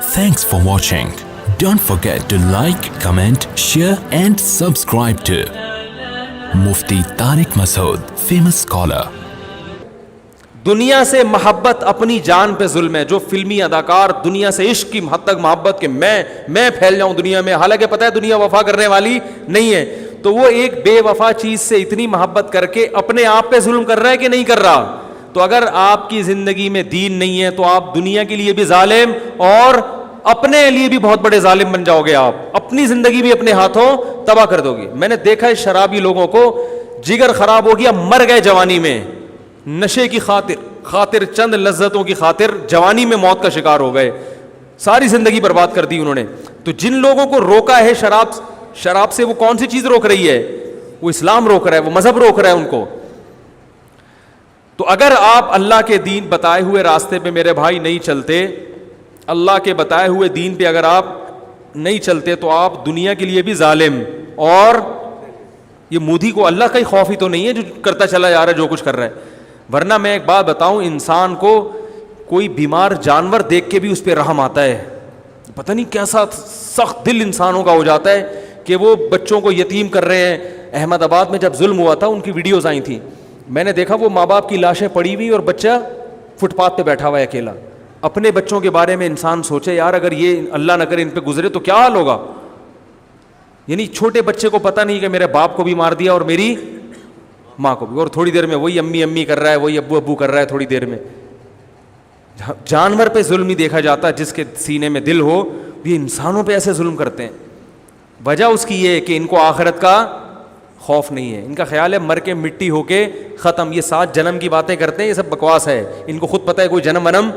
Thanks for watching. Don't forget to like, comment, share and subscribe to Mufti Tariq Masood, famous scholar. دنیا سے محبت اپنی جان پہ ظلم ہے. جو فلمی اداکار دنیا سے عشق کی حد تک محبت کہ میں پھیل جاؤں دنیا میں, حالانکہ پتہ ہے دنیا وفا کرنے والی نہیں ہے, تو وہ ایک بے وفا چیز سے اتنی محبت کر کے اپنے آپ پہ ظلم کر رہا ہے کہ نہیں کر رہا. تو اگر آپ کی زندگی میں دین نہیں ہے تو آپ دنیا کے لیے بھی ظالم اور اپنے لیے بھی بہت بڑے ظالم بن جاؤ گے. آپ اپنی زندگی بھی اپنے ہاتھوں تباہ کر دو گے. میں نے دیکھا ہے شرابی لوگوں کو جگر خراب ہو گیا, مر گئے جوانی میں, نشے کی خاطر چند لذتوں کی خاطر جوانی میں موت کا شکار ہو گئے, ساری زندگی برباد کر دی انہوں نے. تو جن لوگوں کو روکا ہے شراب سے, وہ کون سی چیز روک رہی ہے؟ وہ اسلام روک رہا ہے, وہ مذہب روک رہا ہے ان کو. تو اگر آپ اللہ کے دین بتائے ہوئے راستے پہ میرے بھائی نہیں چلتے, اللہ کے بتائے ہوئے دین پہ اگر آپ نہیں چلتے تو آپ دنیا کے لیے بھی ظالم, اور یہ مودی کو اللہ کا ہی خوف ہی تو نہیں ہے جو کرتا چلا جا رہا ہے جو کچھ کر رہا ہے. ورنہ میں ایک بات بتاؤں, انسان کو کوئی بیمار جانور دیکھ کے بھی اس پہ رحم آتا ہے. پتہ نہیں کیسا سخت دل انسانوں کا ہو جاتا ہے کہ وہ بچوں کو یتیم کر رہے ہیں. احمد آباد میں جب ظلم ہوا تھا ان کی ویڈیوز آئی تھیں, میں نے دیکھا وہ ماں باپ کی لاشیں پڑی ہوئی اور بچہ فٹ پاتھ پہ بیٹھا ہوا ہے اکیلا. اپنے بچوں کے بارے میں انسان سوچے یار, اگر یہ اللہ نہ کرے ان پہ گزرے تو کیا حال ہوگا. یعنی چھوٹے بچے کو پتہ نہیں کہ میرے باپ کو بھی مار دیا اور میری ماں کو بھی, اور تھوڑی دیر میں وہی امی امی کر رہا ہے, وہی ابو ابو کر رہا ہے تھوڑی دیر میں. جانور پہ ظلم نہیں دیکھا جاتا, جس کے سینے میں دل ہو. یہ انسانوں پہ ایسے ظلم کرتے ہیں. وجہ اس کی یہ ہے کہ ان کو آخرت کا خوف نہیں ہے. ان کا خیال ہے مر کے مٹی ہو کے ختم. یہ 7 جنم کی باتیں کرتے ہیں, یہ سب بکواس ہے. ان کو خود پتہ ہے کوئی جنم ونم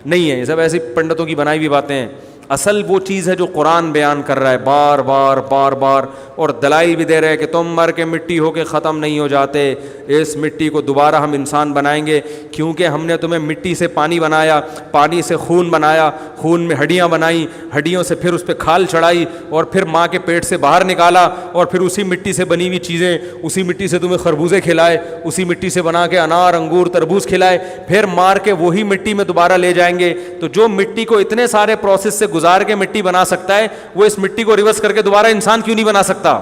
نہیں ہے, یہ سب ایسی پنڈتوں کی بنائی ہوئی باتیں ہیں. اصل وہ چیز ہے جو قرآن بیان کر رہا ہے بار بار, اور دلائل بھی دے رہے ہیں کہ تم مر کے مٹی ہو کے ختم نہیں ہو جاتے. اس مٹی کو دوبارہ ہم انسان بنائیں گے, کیونکہ ہم نے تمہیں مٹی سے پانی بنایا, پانی سے خون بنایا, خون میں ہڈیاں بنائیں, ہڈیوں سے پھر اس پہ کھال چڑھائی, اور پھر ماں کے پیٹ سے باہر نکالا, اور پھر اسی مٹی سے بنی ہوئی چیزیں, اسی مٹی سے تمہیں خربوزے کھلائے, اسی مٹی سے بنا کے انار انگور تربوز کھلائے, پھر مار کے وہی مٹی میں دوبارہ لے جائیں گے. تو جو مٹی کو اتنے سارے پروسیس سے گزار کے مٹی بنا سکتا ہے, وہ اس مٹی کو ریورس کر کے دوبارہ انسان کیوں نہیں بنا سکتا؟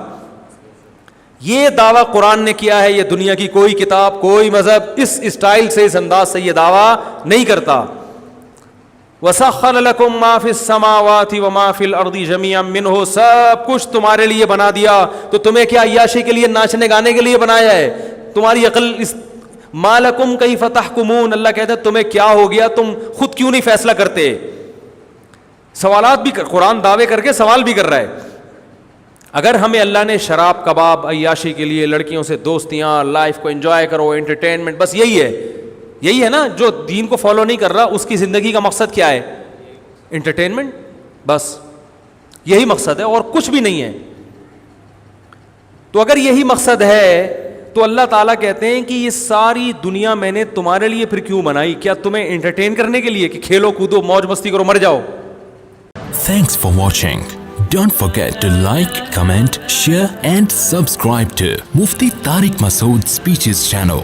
یہ دعویٰ قرآن نے کیا ہے. یہ دنیا کی کوئی کتاب, کوئی مذہب اس اسٹائل سے, اس انداز سے یہ دعویٰ نہیں کرتا. وَسَخَّرَ لَكُم مَّا فِي السَّمَاوَاتِ وَمَا فِي الْأَرْضِ جَمِيعًا مِّنْهُ, سب کچھ تمہارے لیے بنا دیا. تو تمہیں کیا عیاشی کے لیے, ناچنے گانے کے لیے بنایا ہے؟ تمہاری عقل مَا لَكُمْ كَيْفَ تَحْكُمُونَ, اللہ کہتا ہے تمہیں کیا ہو گیا, تم خود کیوں نہیں فیصلہ کرتے؟ سوالات بھی قرآن دعوے کر کے سوال بھی کر رہا ہے. اگر ہمیں اللہ نے شراب کباب عیاشی کے لیے, لڑکیوں سے دوستیاں, لائف کو انجوائے کرو, انٹرٹینمنٹ, بس یہی ہے نا. جو دین کو فالو نہیں کر رہا اس کی زندگی کا مقصد کیا ہے؟ انٹرٹینمنٹ, بس یہی مقصد ہے اور کچھ بھی نہیں ہے. تو اگر یہی مقصد ہے تو اللہ تعالیٰ کہتے ہیں کہ یہ ساری دنیا میں نے تمہارے لیے پھر کیوں بنائی؟ کیا تمہیں انٹرٹین کرنے کے لیے کہ کھیلو کودو موج مستی کرو مر جاؤ؟ Thanks for watching. Don't forget to like, comment, share and subscribe to Mufti Tariq Masood Speeches channel.